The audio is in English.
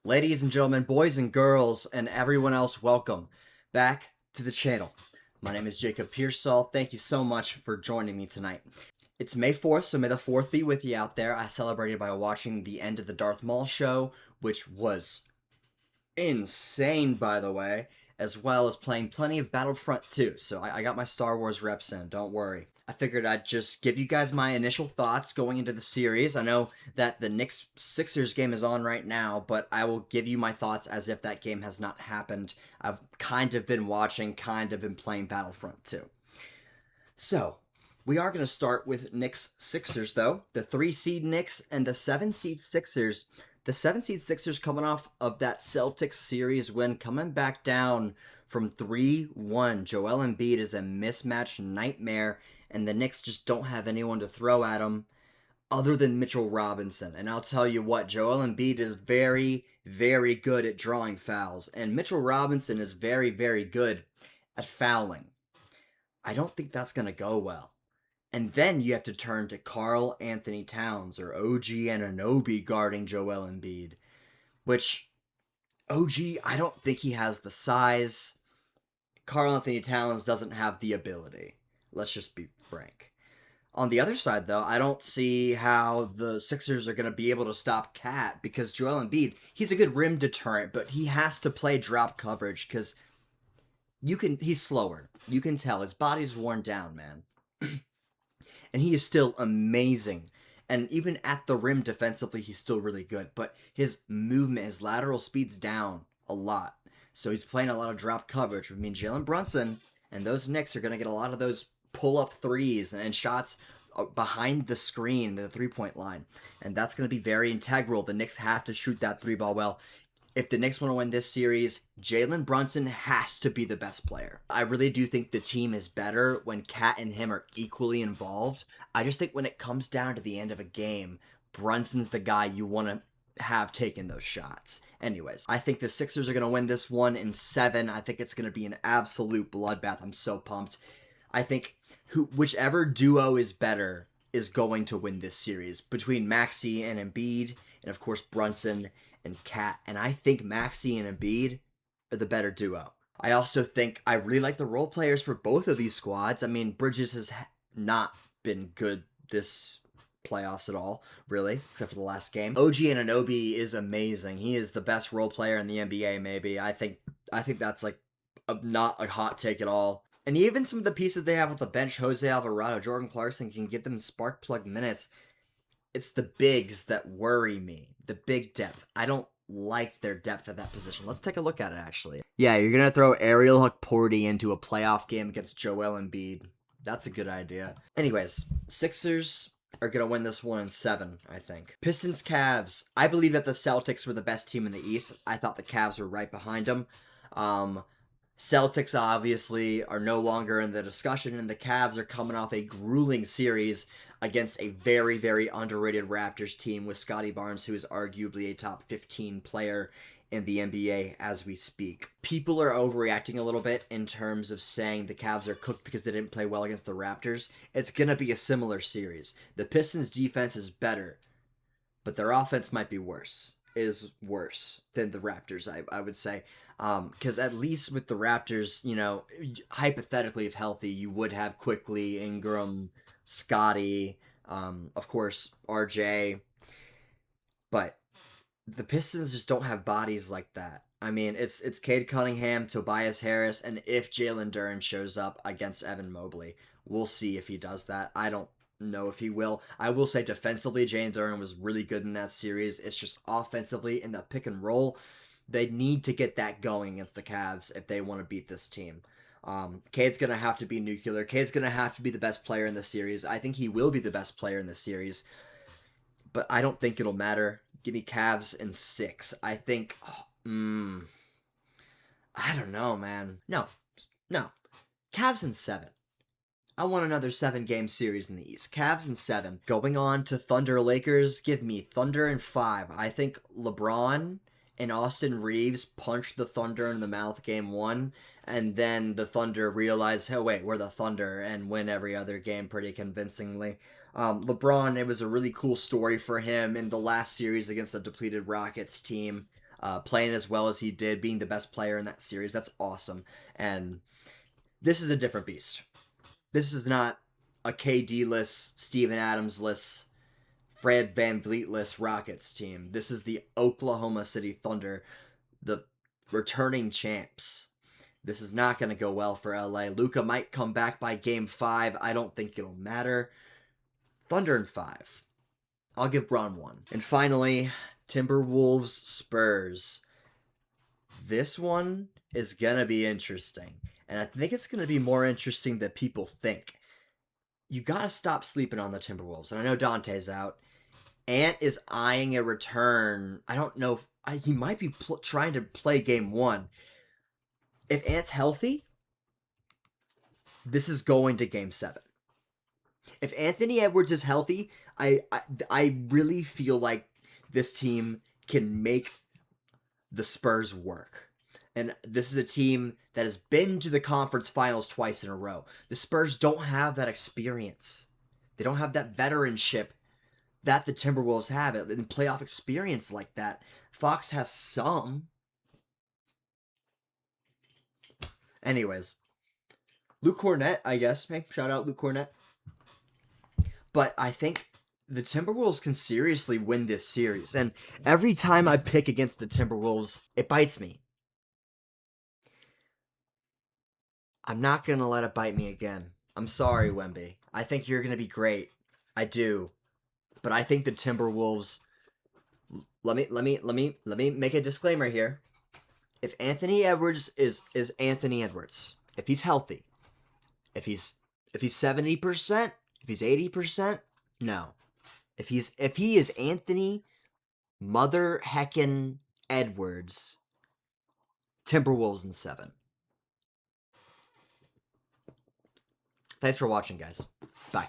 Ladies and gentlemen, boys and girls, and everyone else, welcome back to the channel. My name is Jacob Pearsall. Thank you so much for joining me tonight. It's May 4th, so may the 4th be with you out there. I celebrated by watching the end of the Darth Maul show, which was insane, by the way, as well as playing plenty of Battlefront 2. So I got my Star Wars reps in, don't worry. I figured I'd just give you guys my initial thoughts going into the series. I know that the Knicks Sixers game is on right now, but I will give you my thoughts as if that game has not happened. I've kind of been watching, kind of been playing Battlefront 2. So, we are going to start with Knicks Sixers, though. The 3-seed Knicks and the 7-seed Sixers. The 7-seed Sixers coming off of that Celtics series win, coming back down from 3-1. Joel Embiid is a mismatch nightmare, and the Knicks just don't have anyone to throw at him other than Mitchell Robinson. And I'll tell you what, Joel Embiid is very, very good at drawing fouls, and Mitchell Robinson is very, very good at fouling. I don't think that's going to go well. And then you have to turn to Karl Anthony Towns or OG Anunoby guarding Joel Embiid, which OG, I don't think he has the size. Karl Anthony Towns doesn't have the ability. Let's just be frank. On the other side, though, I don't see how the Sixers are going to be able to stop Cat because Joel Embiid, he's a good rim deterrent, but he has to play drop coverage because he's slower. You can tell. His body's worn down, man. And he is still amazing. And even at the rim defensively, he's still really good. But his movement, his lateral speed's down a lot. So he's playing a lot of drop coverage. I mean, Jalen Brunson and those Knicks are going to get a lot of those pull-up threes and shots behind the screen, the three-point line. And that's going to be very integral. The Knicks have to shoot that three ball well. If the Knicks want to win this series, Jalen Brunson has to be the best player. I really do think the team is better when Cat and him are equally involved. I just think when it comes down to the end of a game, Brunson's the guy you want to have taken those shots. Anyways, I think the Sixers are going to win this one in 7. I think it's going to be an absolute bloodbath. I'm so pumped. I think whichever duo is better is going to win this series between Maxey and Embiid, and of course Brunson and Cat, and I think Maxey and Embiid are the better duo. I also think I really like the role players for both of these squads. I mean, Bridges has not been good this playoffs at all, really, except for the last game. OG Anunoby is amazing. He is the best role player in the NBA, maybe. I think that's like not a hot take at all. And even some of the pieces they have with the bench, Jose Alvarado, Jordan Clarkson, can give them spark plug minutes. It's the bigs that worry me. The big depth. I don't like their depth at that position. Let's take a look at it, actually. Yeah, you're going to throw Ariel Hukporti into a playoff game against Joel Embiid. That's a good idea. Anyways, Sixers are going to win this one in 7, I think. Pistons, Cavs. I believe that the Celtics were the best team in the East. I thought the Cavs were right behind them. Celtics obviously are no longer in the discussion, and the Cavs are coming off a grueling series against a very, very underrated Raptors team with Scotty Barnes, who is arguably a top 15 player in the NBA as we speak. People are overreacting a little bit in terms of saying the Cavs are cooked because they didn't play well against the Raptors. It's going to be a similar series. The Pistons' defense is better, but their offense might be worse. Is worse than the Raptors, I would say. Because at least with the Raptors, you know, hypothetically, if healthy, you would have Quickly, Ingram, Scotty, of course, RJ. But the Pistons just don't have bodies like that. I mean, it's Cade Cunningham, Tobias Harris, and if Jalen Duren shows up against Evan Mobley, we'll see if he does that. I don't know if he will. I will say defensively, Jalen Duren was really good in that series. It's just offensively in the pick and roll, they need to get that going against the Cavs if they want to beat this team. Cade's going to have to be nuclear. Cade's going to have to be the best player in the series. I think he will be the best player in the series, but I don't think it'll matter. Give me Cavs in 6. I think, I don't know, man. No. Cavs in 7. I want another 7-game series in the East. Cavs in 7. Going on to Thunder Lakers, give me Thunder in 5. I think LeBron and Austin Reeves punched the Thunder in the mouth game 1, and then the Thunder realized, oh wait, we're the Thunder, and win every other game pretty convincingly. LeBron, it was a really cool story for him in the last series against a depleted Rockets team. playing as well as he did, being the best player in that series. That's awesome. And this is a different beast. This is not a KD-less, Steven Adams-less, Fred VanVleet-less Rockets team. This is the Oklahoma City Thunder, the returning champs. This is not going to go well for LA. Luka might come back by game 5. I don't think it'll matter. Thunder in 5. I'll give Bron 1. And finally, Timberwolves Spurs. This one is going to be interesting. And I think it's going to be more interesting than people think. You got to stop sleeping on the Timberwolves. And I know Dante's out. Ant is eyeing a return. I don't know if he might be trying to play game 1. If Ant's healthy, this is going to game 7. If Anthony Edwards is healthy, I really feel like this team can make the Spurs work. And this is a team that has been to the conference finals twice in a row. The Spurs don't have that experience. They don't have that veteranship that the Timberwolves have. In playoff experience like that. Fox has some. Anyways, Luke Cornett, I guess. Hey, shout out Luke Cornett. But I think the Timberwolves can seriously win this series. And every time I pick against the Timberwolves, it bites me. I'm not going to let it bite me again. I'm sorry, Wemby. I think you're going to be great. I do. But I think the Timberwolves... Let me make a disclaimer here. If Anthony Edwards is Anthony Edwards, if he's healthy, if he's 70%, if he's 80%, no. If he is Anthony Mother Heckin' Edwards, Timberwolves in 7. Thanks for watching, guys. Bye.